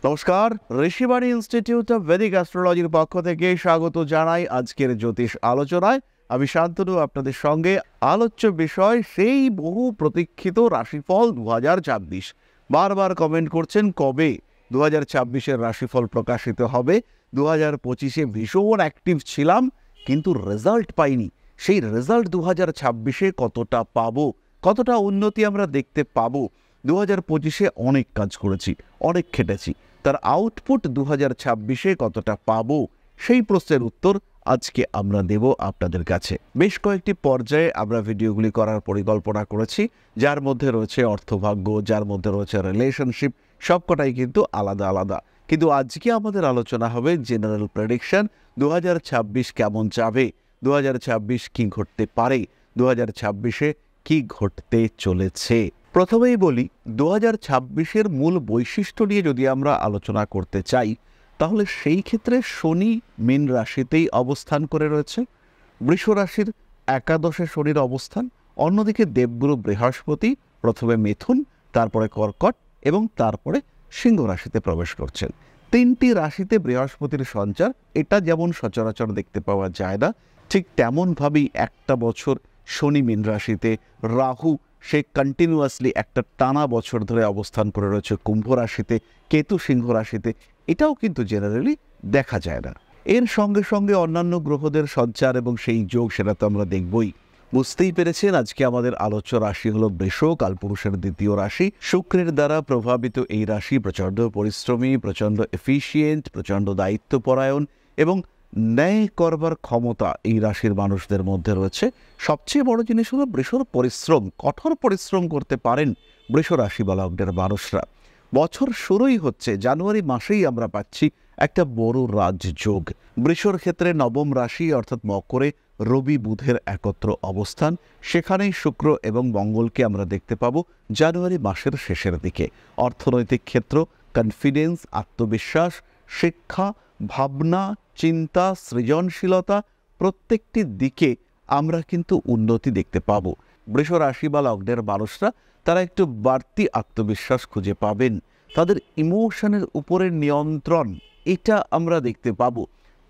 নমস্কার, Rishibani institute of Vedic অ্যাস্ট্রোলজির পক্ষ থেকে স্বাগত জানাই আজকের জ্যোতিষ আলোচনায়। আমি শান্তনু আপনাদের সঙ্গে। আলোচ্য বিষয় সেই বহু প্রতীক্ষিত রাশিফল 2026। বারবার কমেন্ট করছেন কবে 2026-এর রাশিফল প্রকাশিত হবে। 2025-এ ভীষণ অ্যাক্টিভ ছিলাম, কিন্তু রেজাল্ট পাইনি। সেই রেজাল্ট 2026-এ কতটা পাবো, কতটা উন্নতি আমরা দেখতে পাবো। 2025-এ অনেক কাজ করেছি, অনেক খেটেছি, তার আউটপুট 2026-এ কতটা পাবো, সেই প্রশ্নের উত্তর আজকে আমরা দেব আপনাদের কাছে। বেশ কয়েকটি পর্যায়ে আমরা ভিডিওগুলি করার পরিকল্পনা করেছি, যার মধ্যে রয়েছে অর্থভাগ্য, যার মধ্যে রয়েছে রিলেশনশিপ, সবকটাই কিন্তু আলাদা আলাদা। কিন্তু আজকে আমাদের আলোচনা হবে জেনারেল প্রেডিকশন। 2026 কেমন যাবে, 2026 কি ঘটতে পারে, 2026-এ কি ঘটতে চলেছে। প্রথমেই বলি, 2026-এর মূল বৈশিষ্ট্য নিয়ে যদি আমরা আলোচনা করতে চাই, তাহলে সেই ক্ষেত্রে শনি মীন রাশিতেই অবস্থান করে রয়েছে। বৃষ রাশির একাদশে শনির অবস্থান। অন্যদিকে দেবগুরু বৃহস্পতি প্রথমে মিথুন, তারপরে কর্কট এবং তারপরে সিংহ রাশিতে প্রবেশ করছেন। তিনটি রাশিতে বৃহস্পতির সঞ্চার, এটা যেমন সচরাচর দেখতে পাওয়া যায় না, ঠিক তেমনভাবেই একটা বছর শনি মীন রাশিতে, রাহু সে কন্টিনিউয়াসলি একটা টানা বছর ধরে অবস্থান করে রয়েছে কুম্ভ রাশিতে, কেতু সিংহ রাশিতে, এটাও কিন্তু জেনারেলি দেখা যায় না। এর সঙ্গে সঙ্গে অন্যান্য গ্রহদের সঞ্চার এবং সেই যোগ, সেটা তো আমরা দেখবই। বুঝতেই পেরেছেন, আজকে আমাদের আলোচ্য রাশি হলো বৃষ, কালপুরুষের দ্বিতীয় রাশি। শুক্রের দ্বারা প্রভাবিত এই রাশি প্রচণ্ড পরিশ্রমী, প্রচণ্ড এফিশিয়েন্ট, প্রচণ্ড দায়িত্বপরায়ণ এবং ন্যায় করবার ক্ষমতা এই রাশির মানুষদের মধ্যে রয়েছে। সবচেয়ে বড় জিনিস হলো বৃষর পরিশ্রম, কঠোর পরিশ্রম করতে পারেন বৃষ রাশি বা লগ্নের মানুষরা। বছর শুরুই হচ্ছে, জানুয়ারি মাসেই আমরা পাচ্ছি একটা বড় রাজযোগ। বৃষর ক্ষেত্রে নবম রাশি অর্থাৎ মকরে রবি বুধের একত্র অবস্থান, সেখানেই শুক্র এবং মঙ্গলকে আমরা দেখতে পাবো জানুয়ারি মাসের শেষের দিকে। অর্থনৈতিক ক্ষেত্র, কনফিডেন্স, আত্মবিশ্বাস, শিক্ষা, ভাবনা, চিন্তা, সৃজনশীলতা, প্রত্যেকটি দিকে আমরা কিন্তু উন্নতি দেখতে পাবো। বৃষ রাশি বা লগ্নের মানুষরা তারা একটু বাড়তি আত্মবিশ্বাস খুঁজে পাবেন। তাদের ইমোশনের উপরে নিয়ন্ত্রণ, এটা আমরা দেখতে পাবো।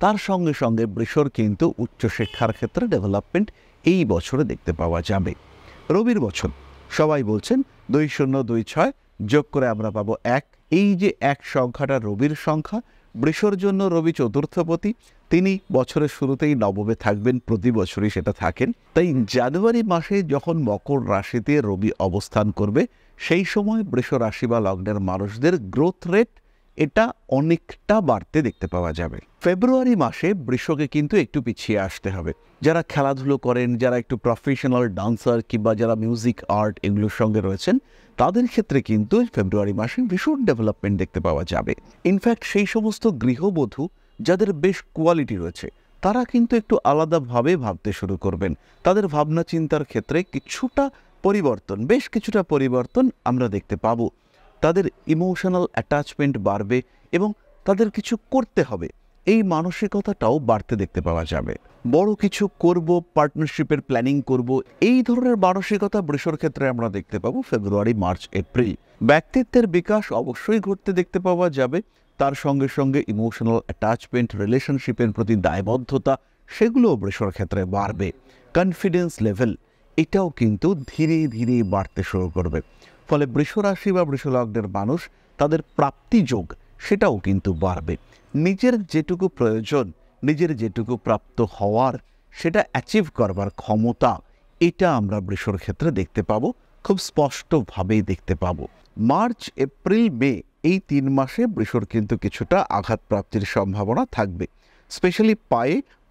তার সঙ্গে সঙ্গে বৃষর কিন্তু উচ্চশিক্ষার ক্ষেত্রে ডেভেলপমেন্ট এই বছরে দেখতে পাওয়া যাবে। রবির বছর, সবাই বলছেন 2026 যোগ করে আমরা পাবো 1। এই যে 1 সংখ্যাটা রবির সংখ্যা, বৃষর জন্য রবি চতুর্থপতি, তিনি বছরের শুরুতেই নবমে থাকবেন, প্রতি বছরই সেটা থাকেন। তাই জানুয়ারি মাসে যখন মকর রাশিতে রবি অবস্থান করবে, সেই সময় বৃষ রাশি বা লগ্নের মানুষদের গ্রোথ রেট এটা অনেকটা বাড়তে দেখতে পাওয়া যাবে। ফেব্রুয়ারি মাসে বৃষকে কিন্তু একটু পিছিয়ে আসতে হবে। যারা খেলাধুলো করেন, যারা একটু প্রফেশনাল ডান্সার কিংবা যারা মিউজিক আর্ট এগুলোর সঙ্গে রয়েছেন, তাদের ক্ষেত্রে কিন্তু ফেব্রুয়ারি মাসে ভীষণ ডেভেলপমেন্ট দেখতে পাওয়া যাবে। ইনফ্যাক্ট সেই সমস্ত গৃহবধূ যাদের বেশ কোয়ালিটি রয়েছে, তারা কিন্তু একটু আলাদাভাবে ভাবতে শুরু করবেন। তাদের ভাবনা চিন্তার ক্ষেত্রে কিছুটা পরিবর্তন, বেশ কিছুটা পরিবর্তন আমরা দেখতে পাবো। তাদের ইমোশনাল অ্যাটাচমেন্ট বাড়বে এবং তাদের কিছু করতে হবে, এই মানসিকতাটাও বাড়তে দেখতে পাওয়া যাবে। বড় কিছু করব, পার্টনারশিপের প্ল্যানিং করব, এই ধরনের মানসিকতা বৃষর ক্ষেত্রে আমরা দেখতে পাবো ফেব্রুয়ারি, মার্চ, এপ্রিল। ব্যক্তিত্বের বিকাশ অবশ্যই ঘটতে দেখতে পাওয়া যাবে। তার সঙ্গে সঙ্গে ইমোশনাল অ্যাটাচমেন্ট, রিলেশনশিপের প্রতি দায়বদ্ধতা, সেগুলোও বৃষর ক্ষেত্রে বাড়বে। কনফিডেন্স লেভেল এটাও কিন্তু ধীরে ধীরে বাড়তে শুরু করবে। ফলে বৃষ রাশি বা বৃষ লগ্নের মানুষ, তাদের প্রাপ্তি যোগ সেটাও কিন্তু বাড়বে। নিজের যেটুকু প্রয়োজন, নিজের যেটুকু প্রাপ্ত হওয়ার, সেটা অ্যাচিভ করবার ক্ষমতা, এটা আমরা বৃষর ক্ষেত্রে দেখতে পাবো, খুব স্পষ্টভাবেই দেখতে পাবো। মার্চ, এপ্রিল, মে এই 3 মাসে বৃষর কিন্তু কিছুটা আঘাত প্রাপ্তির সম্ভাবনা থাকবে। স্পেশালি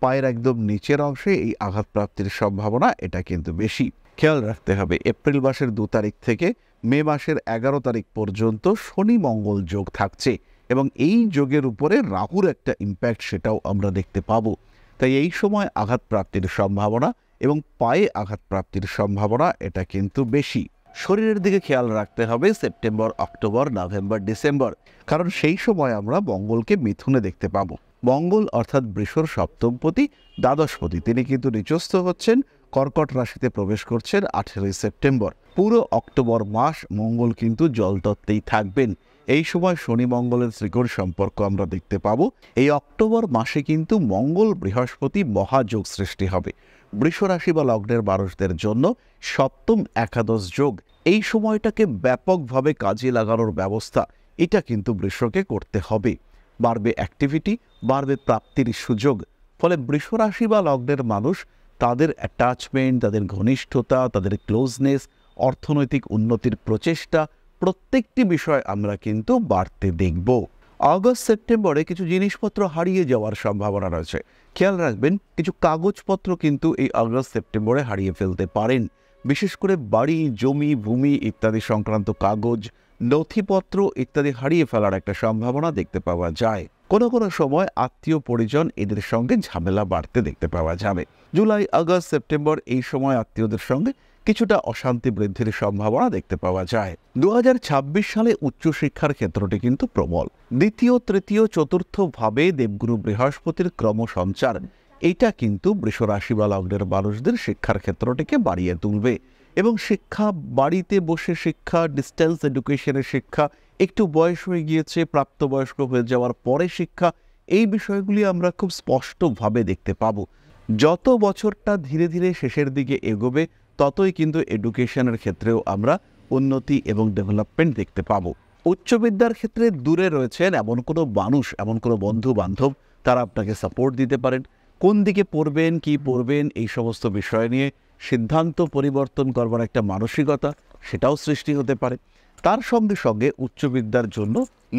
পায়ের একদম নিচের অংশে এই আঘাত প্রাপ্তির সম্ভাবনা এটা কিন্তু বেশি। খেয়াল রাখতে হবে, এপ্রিল মাসের 2 তারিখ থেকে মে মাসের 11 তারিখ পর্যন্ত শনি মঙ্গল যোগ থাকছে এবং এই যোগের উপরে রাহুর একটা ইম্প্যাক্ট, সেটাও আমরা দেখতে পাবো। তাই এই সময় আঘাত প্রাপ্তির সম্ভাবনা এবং পায়ে আঘাত প্রাপ্তির সম্ভাবনা এটা কিন্তু বেশি। শরীরের দিকে খেয়াল রাখতে হবে সেপ্টেম্বর, অক্টোবর, নভেম্বর, ডিসেম্বর, কারণ সেই সময় আমরা মঙ্গলকে মিথুনে দেখতে পাবো। মঙ্গল অর্থাৎ বৃষর সপ্তমপতি, দ্বাদশপতি, তিনি কিন্তু নিচস্থ হচ্ছেন কর্কট রাশিতে প্রবেশ করছেন 18 সেপ্টেম্বর। পুরো অক্টোবর মাস মঙ্গল কিন্তু জলতত্ত্বেই থাকবেন। এই সময় শনি মঙ্গলের ত্রিকোণ সম্পর্ক আমরা দেখতে পাবো। এই অক্টোবর মাসে কিন্তু মঙ্গল বৃহস্পতি মহাযোগ সৃষ্টি হবে। বৃষ রাশি বা লগ্নের মানুষদের জন্য সপ্তম একাদশ যোগ, এই সময়টাকে ব্যাপকভাবে কাজে লাগানোর ব্যবস্থা এটা কিন্তু বৃষকে করতে হবে। বাড়বে অ্যাক্টিভিটি, বাড়বে প্রাপ্তির সুযোগ। ফলে বৃষ রাশি বা লগ্নের মানুষ তাদের অ্যাটাচমেন্ট, তাদের ঘনিষ্ঠতা, তাদের ক্লোজনেস, অর্থনৈতিক উন্নতির প্রচেষ্টা প্রত্যেকটি বিষয় আমরা কিন্তু বাড়তে দেখব। আগস্ট সেপ্টেম্বরে কিছু জিনিসপত্র হারিয়ে যাওয়ার সম্ভাবনা রয়েছে। খেয়াল রাখবেন, কিছু কাগজপত্র কিন্তু এই আগস্ট সেপ্টেম্বরে হারিয়ে ফেলতে পারেন। বিশেষ করে বাড়ি, জমি, ভূমি ইত্যাদি সংক্রান্ত কাগজ, নথিপত্র ইত্যাদি হারিয়ে ফেলার একটা সম্ভাবনা দেখতে পাওয়া যায়। কোনো কোনো সময় আত্মীয় পরিজন এদের সঙ্গে ঝামেলা বাড়তে দেখতে পাওয়া যাবে। জুলাই, আগস্ট, সেপ্টেম্বর এই সময় আত্মীয়দের সঙ্গে কিছুটা অশান্তি বৃদ্ধির সম্ভাবনা দেখতে পাওয়া যায়। 2026 সালে উচ্চশিক্ষার ক্ষেত্রটি কিন্তু প্রবল। দ্বিতীয়, তৃতীয়, চতুর্থ ভাবে দেবগুরু বৃহস্পতির ক্রমসঞ্চার এটা কিন্তু বৃষ রাশি বা লগ্নের মানুষদের শিক্ষার ক্ষেত্রটিকে বাড়িয়ে তুলবে। এবং শিক্ষা, বাড়িতে বসে শিক্ষা, ডিস্টেন্স এডুকেশনের শিক্ষা, একটু বয়স হয়ে গিয়েছে, প্রাপ্তবয়স্ক হয়ে যাওয়ার পরে শিক্ষা, এই বিষয়গুলি আমরা খুব স্পষ্টভাবে দেখতে পাবো। যত বছরটা ধীরে ধীরে শেষের দিকে এগোবে ততই কিন্তু এডুকেশনের ক্ষেত্রেও আমরা উন্নতি এবং ডেভেলপমেন্ট দেখতে পাবো। উচ্চ বিদ্যার ক্ষেত্রে দূরে রয়েছেন এমন কোনো মানুষ, এমন কোনো বন্ধু বান্ধব, তারা আপনাকে সাপোর্ট দিতে পারেন। কোন দিকে পড়বেন, কি পড়বেন, এই সমস্ত বিষয় নিয়ে সিদ্ধান্ত পরিবর্তন করবার একটা মানসিকতা সেটাও সৃষ্টি হতে পারে। তার সঙ্গে সঙ্গে উচ্চ বিদ্যার জন্য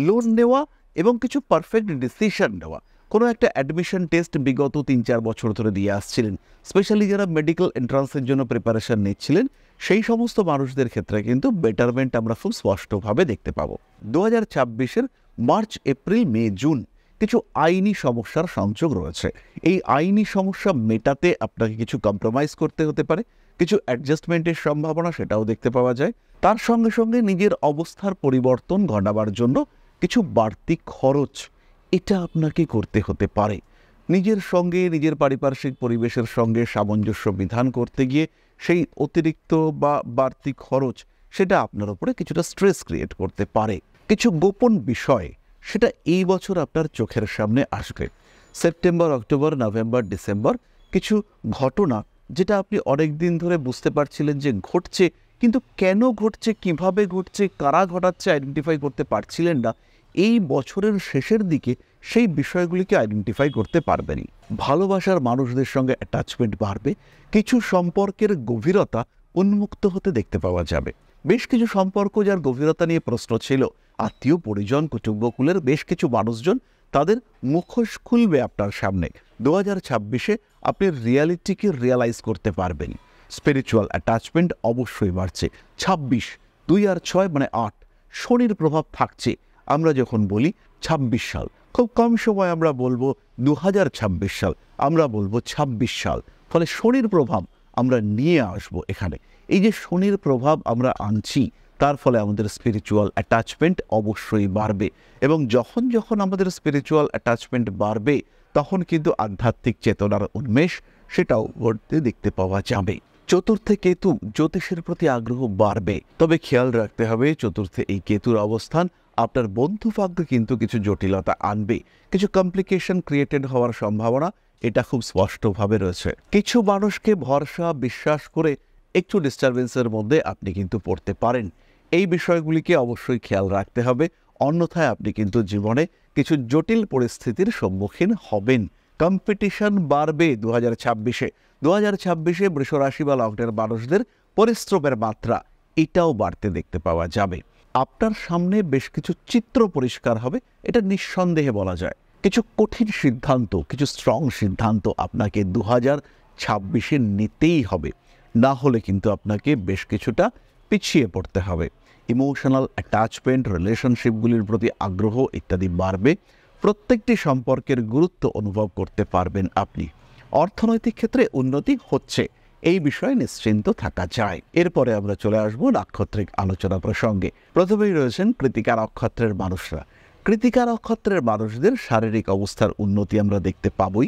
লোন নেওয়া এবং কিছু পারফেক্ট ডিসিশন নেওয়া। কোনো একটা অ্যাডমিশন টেস্ট বিগত 3-4 বছর ধরে দিয়ে আসছিলেন, স্পেশালি যারা মেডিকেল এন্ট্রান্সের জন্য প্রিপারেশন নিচ্ছিলেন, সেই সমস্ত মানুষদের ক্ষেত্রে কিন্তু বেটারমেন্ট আমরা খুব স্পষ্টভাবে দেখতে পাবো। 2026-এর মার্চ, এপ্রিল, মে, জুন কিছু আইনি সমস্যার সংযোগ রয়েছে। এই আইনি সমস্যা মেটাতে আপনাকে কিছু কম্প্রোমাইজ করতে হতে পারে, কিছু অ্যাডজাস্টমেন্টের সম্ভাবনা সেটাও দেখতে পাওয়া যায়। তার সঙ্গে সঙ্গে নিজের অবস্থার পরিবর্তন ঘটাবার জন্য কিছু বাড়তি খরচ এটা আপনাকে করতে হতে পারে। নিজের সঙ্গে, নিজের পারিপার্শ্বিক পরিবেশের সঙ্গে সামঞ্জস্য বিধান করতে গিয়ে সেই অতিরিক্ত বা বাড়তি খরচ সেটা আপনার উপরে কিছুটা স্ট্রেস ক্রিয়েট করতে পারে। কিছু গোপন বিষয় সেটা এই বছর আপনার চোখের সামনে আসবে। সেপ্টেম্বর, অক্টোবর, নভেম্বর, ডিসেম্বর কিছু ঘটনা যেটা আপনি অনেক দিন ধরে বুঝতে পারছিলেন যে ঘটছে, কিন্তু কেন ঘটছে, কিভাবে ঘটছে, কারা ঘটাচ্ছে আইডেন্টিফাই করতে পারছিলেন না, এই বছরের শেষের দিকে সেই বিষয়গুলিকে আইডেন্টিফাই করতে পারবেনই। ভালোবাসার মানুষদের সঙ্গে অ্যাটাচমেন্ট বাড়বে। কিছু সম্পর্কের গভীরতা উন্মুক্ত হতে দেখতে পাওয়া যাবে। বেশ কিছু সম্পর্ক যার গভীরতা নিয়ে প্রশ্ন ছিল, আত্মীয় পরিজন, কুটুম্বকুলের বেশ কিছু মানুষজন তাদের মুখোশ খুলবে আপনার সামনে। 2026-এ আপনি রিয়ালিটিকে রিয়ালাইজ করতে পারবেন। স্পিরিচুয়াল অ্যাটাচমেন্ট অবশ্যই বাড়ছে। 26, 2 আর 6 মানে 8, শনির প্রভাব থাকছে। আমরা যখন বলি 26 সাল, খুব কম সময় আমরা বলবো 2026 সাল, আমরা বলবো 26 সাল। ফলে শনির প্রভাব আমরা নিয়ে আসবো এখানে। এই যে শনির প্রভাব আমরা আনছি, তার ফলে আমাদের স্পিরিচুয়াল অ্যাটাচমেন্ট অবশ্যই বাড়বে। এবং যখন যখন আমাদের স্পিরিচুয়াল অ্যাটাচমেন্ট বাড়বে তখন কিন্তু আধ্যাত্মিক চেতনার উন্মেষ সেটাও ঘটতে দেখতে পাওয়া যাবে। চতুর্থে কেতু, জ্যোতিষের প্রতি আগ্রহ বাড়বে। তবে খেয়াল রাখতে হবে, চতুর্থে এই কেতুর অবস্থান আপনার বন্ধুভাগ্যে কিন্তু কিছু জটিলতা আনবে, কিছু কমপ্লিকেশন ক্রিয়েটেড হওয়ার সম্ভাবনা এটা খুব স্পষ্টভাবে রয়েছে। কিছু মানুষকে ভরসা, বিশ্বাস করে একটু ডিস্টারবেন্সের মধ্যে আপনি কিন্তু পড়তে পারেন। এই বিষয়গুলিকে অবশ্যই খেয়াল রাখতে হবে, অন্যথায় আপনি কিন্তু জীবনে কিছু জটিল পরিস্থিতির সম্মুখীন হবেন। কম্পিটিশন বাড়বে 2026-এ। 2026-এ বৃষ রাশি বা লগ্নের মানুষদের পরিশ্রমের মাত্রা এটাও বাড়তে দেখতে পাওয়া যাবে। আপনার সামনে বেশ কিছু চিত্র পরিষ্কার হবে, এটা নিঃসন্দেহে বলা যায়। কিছু কঠিন সিদ্ধান্ত, কিছু স্ট্রং সিদ্ধান্ত আপনাকে 2026-এ নিতেই হবে, না হলে কিন্তু আপনাকে বেশ কিছুটা পিছিয়ে পড়তে হবে। ইমোশনাল অ্যাটাচমেন্ট, রিলেশনশিপগুলির প্রতি আগ্রহ ইত্যাদি বাড়বে। প্রত্যেকটি সম্পর্কের গুরুত্ব অনুভব করতে পারবেন আপনি। অর্থনৈতিক ক্ষেত্রে উন্নতি হচ্ছে, এই বিষয়ে নিশ্চিন্ত থাকা যায়। এরপরে আমরা চলে আসবো নাক্ষত্রিক আলোচনা প্রসঙ্গে। প্রথমেই রয়েছেন কৃতিকা নক্ষত্রের মানুষরা। কৃতিকা নক্ষত্রের মানুষদের শারীরিক অবস্থার উন্নতি আমরা দেখতে পাবই।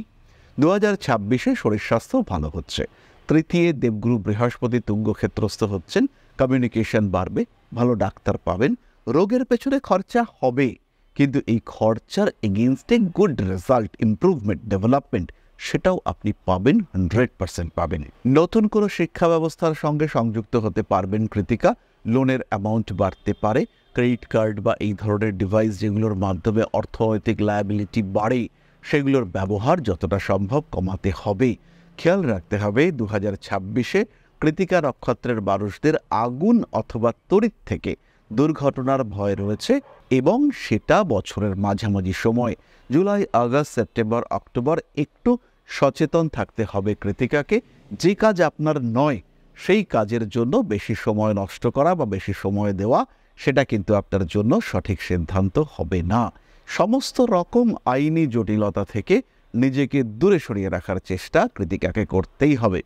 2026-এ শরীর স্বাস্থ্য ভালো হচ্ছে। তৃতীয় দেবগুরু বৃহস্পতি তুঙ্গ ক্ষেত্রস্থ হচ্ছেন, কমিউনিকেশন বাড়বে, ভালো ডাক্তার পাবেন, রোগের পেছনে খরচা হবে, কিন্তু এই খরচার এগেনস্টে গুড রেজাল্ট, ইমপ্রুভমেন্ট, ডেভেলপমেন্ট সেটাও আপনি পাবেন, 100% পাবেন। নতুন কোনো শিক্ষা ব্যবস্থার সঙ্গে সংযুক্ত হতে পারবেন কৃতিকা। লোনের অ্যামাউন্ট বাড়তে পারে, ক্রেডিট কার্ড বা এই ধরনের ডিভাইস যেগুলোর মাধ্যমে অর্থনৈতিক লায়াবিলিটি বাড়ে সেগুলোর ব্যবহার যতটা সম্ভব কমাতে হবে। খেয়াল রাখতে হবে 2026-এ কৃতিকা নক্ষত্রের মানুষদের আগুন অথবা তড়িৎ থেকে দুর্ঘটনার ভয় রয়েছে, এবং সেটা বছরের মাঝামাঝি সময় জুলাই, আগস্ট, সেপ্টেম্বর, অক্টোবর একটু সচেতন থাকতে হবে কৃতিকাকে। যে কাজ আপনার নয় সেই কাজের জন্য বেশি সময় নষ্ট করা বা বেশি সময় দেওয়া সেটা কিন্তু আপনার জন্য সঠিক সিদ্ধান্ত হবে না। সমস্ত রকম আইনি জটিলতা থেকে নিজেকে দূরে সরিয়ে রাখার চেষ্টা কৃতিকাকে করতেই হবে।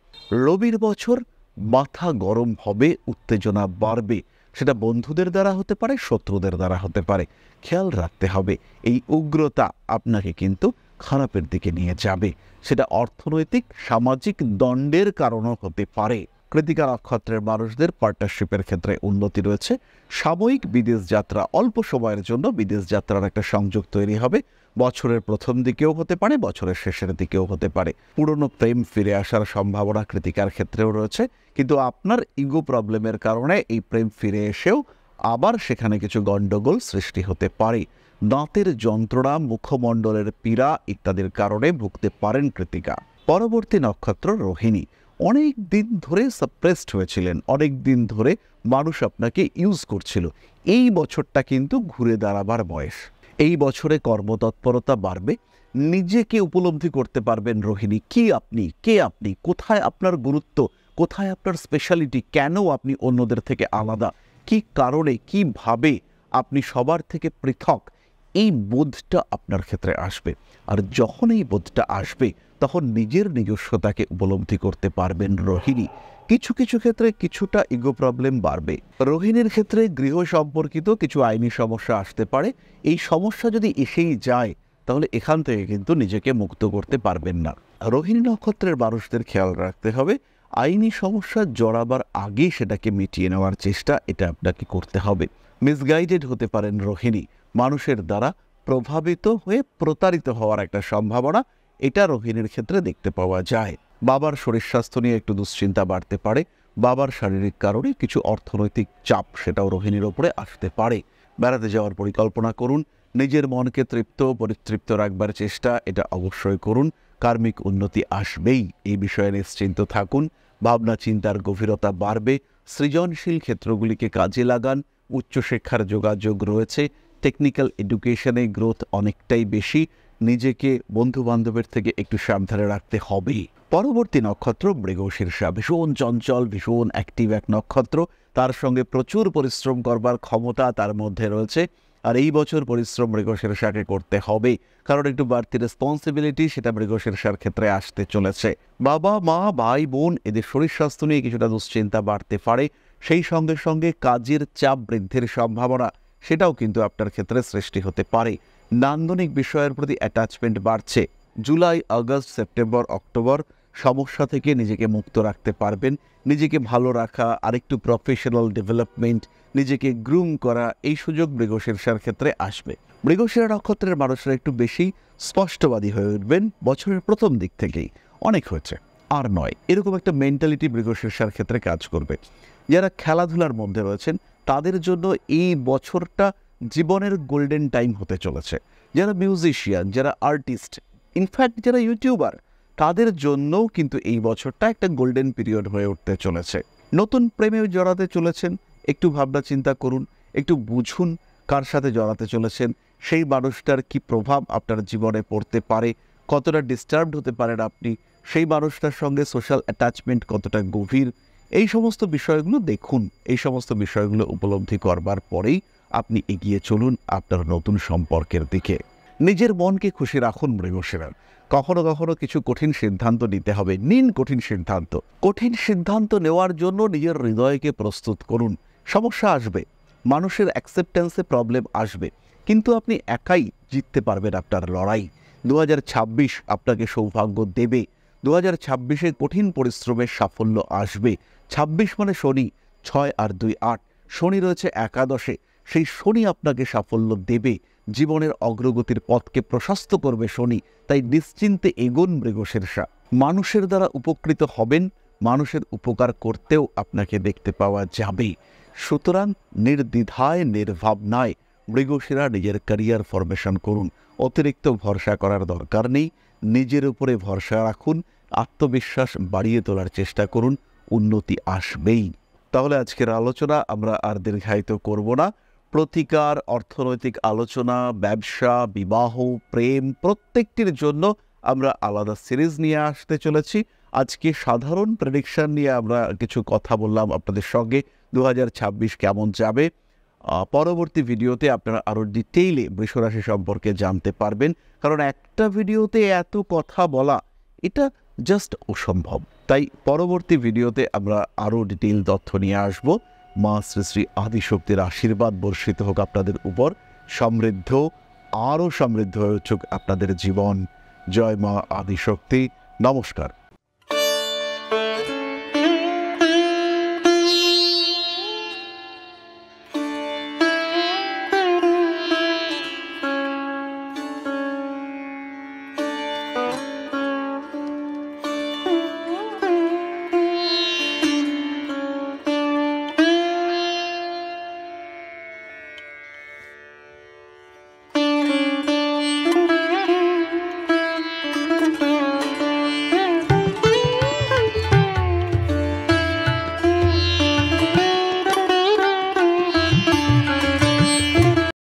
রবির বছর মাথা গরম হবে, উত্তেজনা বাড়বে, সেটা বন্ধুদের দ্বারা হতে পারে, শত্রুদের দ্বারা হতে পারে। খেয়াল রাখতে হবে এই উগ্রতা আপনাকে কিন্তু খারাপের দিকে নিয়ে যাবে, সেটা অর্থনৈতিক সামাজিক দণ্ডের কারণও হতে পারে। কৃতিকা নক্ষত্রের মানুষদের পার্টনারশিপের ক্ষেত্রে উন্নতি রয়েছে। সাময়িক বিদেশ যাত্রা, অল্প সময়ের জন্য বিদেশ যাত্রার একটা সংযোগ তৈরি হবে। বছরের প্রথম দিকেও হতে পারে, বছরের শেষের দিকেও হতে পারে। পুরনো প্রেম ফিরে আসার সম্ভাবনা কৃতিকার ক্ষেত্রেও রয়েছে, কিন্তু আপনার ইগো প্রবলেমের কারণে এই প্রেম ফিরে এসেও আবার সেখানে কিছু গণ্ডগোল সৃষ্টি হতে পারে। দাঁতের যন্ত্রণা, মুখমণ্ডলের পীড়া ইত্যাদির কারণে ভুগতে পারেন কৃতিকা। পরবর্তী নক্ষত্র রোহিণী। অনেক দিন ধরে সাপ্রেসড হয়েছিলেন, অনেক দিন ধরে মানুষ আপনাকে ইউজ করছিল। এই বছরটা কিন্তু ঘুরে দাঁড়াবার বয়স। এই বছরে কর্মতৎপরতা বাড়বে, নিজেকে উপলব্ধি করতে পারবেন রোহিণী। কি আপনি, কে আপনি, কোথায় আপনার গুরুত্ব, কোথায় আপনার স্পেশালিটি, কেন আপনি অন্যদের থেকে আলাদা, কি কারণে, কিভাবে আপনি সবার থেকে পৃথক, এই বোধটা আপনার ক্ষেত্রে আসবে। আর যখন এই বোধটা আসবে তখন নিজের নিজস্বতাকে উপলব্ধি করতে পারবেন রোহিণী। কিছু কিছু ক্ষেত্রে কিছুটা ইগো প্রবলেম বাড়বে। রোহিণীর ক্ষেত্রে গৃহ সম্পর্কিত কিছু আইনি সমস্যা আসতে পারে। এই সমস্যা যদি এসেই যায় তাহলে এখান থেকে কিন্তু নিজেকে মুক্ত করতে পারবেন না। রোহিণী নক্ষত্রের মানুষদের খেয়াল রাখতে হবে আইনি সমস্যা জড়াবার আগেই সেটাকে মিটিয়ে নেওয়ার চেষ্টা এটা আপনাকে করতে হবে। মিসগাইডেড হতে পারেন রোহিণী, মানুষের দ্বারা প্রভাবিত হয়ে প্রতারিত হওয়ার একটা সম্ভাবনা এটা রোহিণীর ক্ষেত্রে দেখতে পাওয়া যায়। বাবার শরীর স্বাস্থ্য নিয়ে একটু দুশ্চিন্তা বাড়তে পারে। বাবার শারীরিক কারণে কিছু অর্থনৈতিক চাপ সেটাও রোহিণীর ওপরে আসতে পারে। বেড়াতে যাওয়ার পরিকল্পনা করুন, নিজের মনকে পরিতৃপ্ত রাখবার চেষ্টা এটা অবশ্যই করুন। কার্মিক উন্নতি আসবেই, এই বিষয়ে নিশ্চিন্ত থাকুন। ভাবনা চিন্তার গভীরতা বাড়বে। সৃজনশীল ক্ষেত্রগুলিকে কাজে লাগান। উচ্চশিক্ষার যোগাযোগ রয়েছে। টেকনিক্যাল এডুকেশনে গ্রোথ অনেকটাই বেশি। নিজেকে বন্ধু বান্ধবের থেকে একটু সাবধানে রাখতে হবে। পরবর্তী নক্ষত্র মৃগশীর্ষা। ভীষণ চঞ্চল, ভীষণ অ্যাক্টিভ এক নক্ষত্র। তার সঙ্গে প্রচুর পরিশ্রম করবার ক্ষমতা তার মধ্যে রয়েছে। আর এই বছর পরিশ্রম মৃগশীর্ষাকে করতে হবে, কারণ একটু বাড়তি রেসপন্সিবিলিটি সেটা মৃগশীর্ষার ক্ষেত্রে আসতে চলেছে। বাবা মা, ভাই বোন এদের শরীর স্বাস্থ্য নিয়ে কিছুটা দুশ্চিন্তা বাড়তে পারে। সেই সঙ্গে সঙ্গে কাজের চাপ বৃদ্ধির সম্ভাবনা সেটাও কিন্তু আপনার ক্ষেত্রে সৃষ্টি হতে পারে। নান্দনিক বিষয়ের প্রতি অ্যাটাচমেন্ট বাড়ছে। জুলাই, আগস্ট, সেপ্টেম্বর, অক্টোবর সমস্যা থেকে নিজেকে মুক্ত রাখতে পারবেন। নিজেকে ভালো রাখা, আরেকটু প্রফেশনাল ডেভেলপমেন্ট, নিজেকে গ্রুম করা, এই সুযোগ মৃগশীর্ষার ক্ষেত্রে আসবে। মৃগশিরা নক্ষত্রের মানুষরা একটু বেশি স্পষ্টবাদী হয়ে উঠবেন বছরের প্রথম দিক থেকেই। অনেক হয়েছে, আর নয়, এরকম একটা মেন্টালিটি মৃগশীর্ষার ক্ষেত্রে কাজ করবে। যারা খেলাধুলার মধ্যে রয়েছেন তাদের জন্য এই বছরটা জীবনের গোল্ডেন টাইম হতে চলেছে। যারা মিউজিশিয়ান, যারা আর্টিস্ট, ইনফ্যাক্ট যারা ইউটিউবার, তাদের জন্যও কিন্তু এই বছরটা একটা গোল্ডেন পিরিয়ড হয়ে উঠতে চলেছে। নতুন প্রেমে জড়াতে চলেছেন, একটু ভাবনা চিন্তা করুন, একটু বুঝুন কার সাথে জড়াতে চলেছেন, সেই মানুষটার কি প্রভাব আপনার জীবনে পড়তে পারে, কতটা ডিস্টার্বড হতে পারেন আপনি, সেই মানুষটার সঙ্গে সোশ্যাল অ্যাটাচমেন্ট কতটা গভীর, এই সমস্ত বিষয়গুলো দেখুন। এই সমস্ত বিষয়গুলো উপলব্ধি করবার পরেই আপনি এগিয়ে চলুন আপনার নতুন সম্পর্কের দিকে। নিজের মনকে খুশি রাখুন মৃগশিরা। কখনো কখনো কিছু কঠিন সিদ্ধান্ত নিতে হবে, নিন কঠিন সিদ্ধান্ত। কঠিন সিদ্ধান্ত নেওয়ার জন্য নিজের হৃদয়কে প্রস্তুত করুন। সমস্যা আসবে, মানুষের অ্যাকসেপ্টেন্সে প্রবলেম আসবে, কিন্তু আপনি একাই জিততে পারবেন আপনার লড়াই। 2026 আপনাকে সৌভাগ্য দেবে। 2026-এ কঠিন পরিশ্রমের সাফল্য আসবে। 26 মানে শনি, 6 আর 2 8, শনি রয়েছে একাদশে। সেই শনি আপনাকে সাফল্য দেবে, জীবনের অগ্রগতির পথকে প্রশস্ত করবে শনি। তাই নিশ্চিন্তে এগোন মৃগশীর্ষা। মানুষের দ্বারা উপকৃত হবেন, মানুষের উপকার করতেও আপনাকে দেখতে পাওয়া যাবে। সুতরাং নির্দ্বিধায় নির্ভাবনায় মৃগশিরা নিজের ক্যারিয়ার ফরমেশন করুন। অতিরিক্ত ভরসা করার দরকার নেই, নিজের উপরে ভরসা রাখুন, আত্মবিশ্বাস বাড়িয়ে তোলার চেষ্টা করুন, উন্নতি আসবেই। তাহলে আজকের আলোচনা আমরা আর দীর্ঘায়িত করব না। প্রতিকার, অর্থনৈতিক আলোচনা, ব্যবসা, বিবাহ, প্রেম প্রত্যেকটির জন্য আমরা আলাদা সিরিজ নিয়ে আসতে চলেছি। আজকে সাধারণ প্রেডিকশন নিয়ে আমরা কিছু কথা বললাম আপনাদের সঙ্গে। 2026 কেমন যাবে, পরবর্তী ভিডিওতে আপনারা আরও ডিটেইলে বৃষরাশি সম্পর্কে জানতে পারবেন। কারণ একটা ভিডিওতে এত কথা বলা এটা জাস্ট অসম্ভব। তাই পরবর্তী ভিডিওতে আমরা আরও ডিটেইল তথ্য নিয়ে আসব। মা শ্রী শ্রী আদিশক্তির আশীর্বাদ বর্ষিত হোক আপনাদের উপর, সমৃদ্ধ, আরও সমৃদ্ধ হয়ে উঠুক আপনাদের জীবন। জয় মা আদিশক্তি। নমস্কার।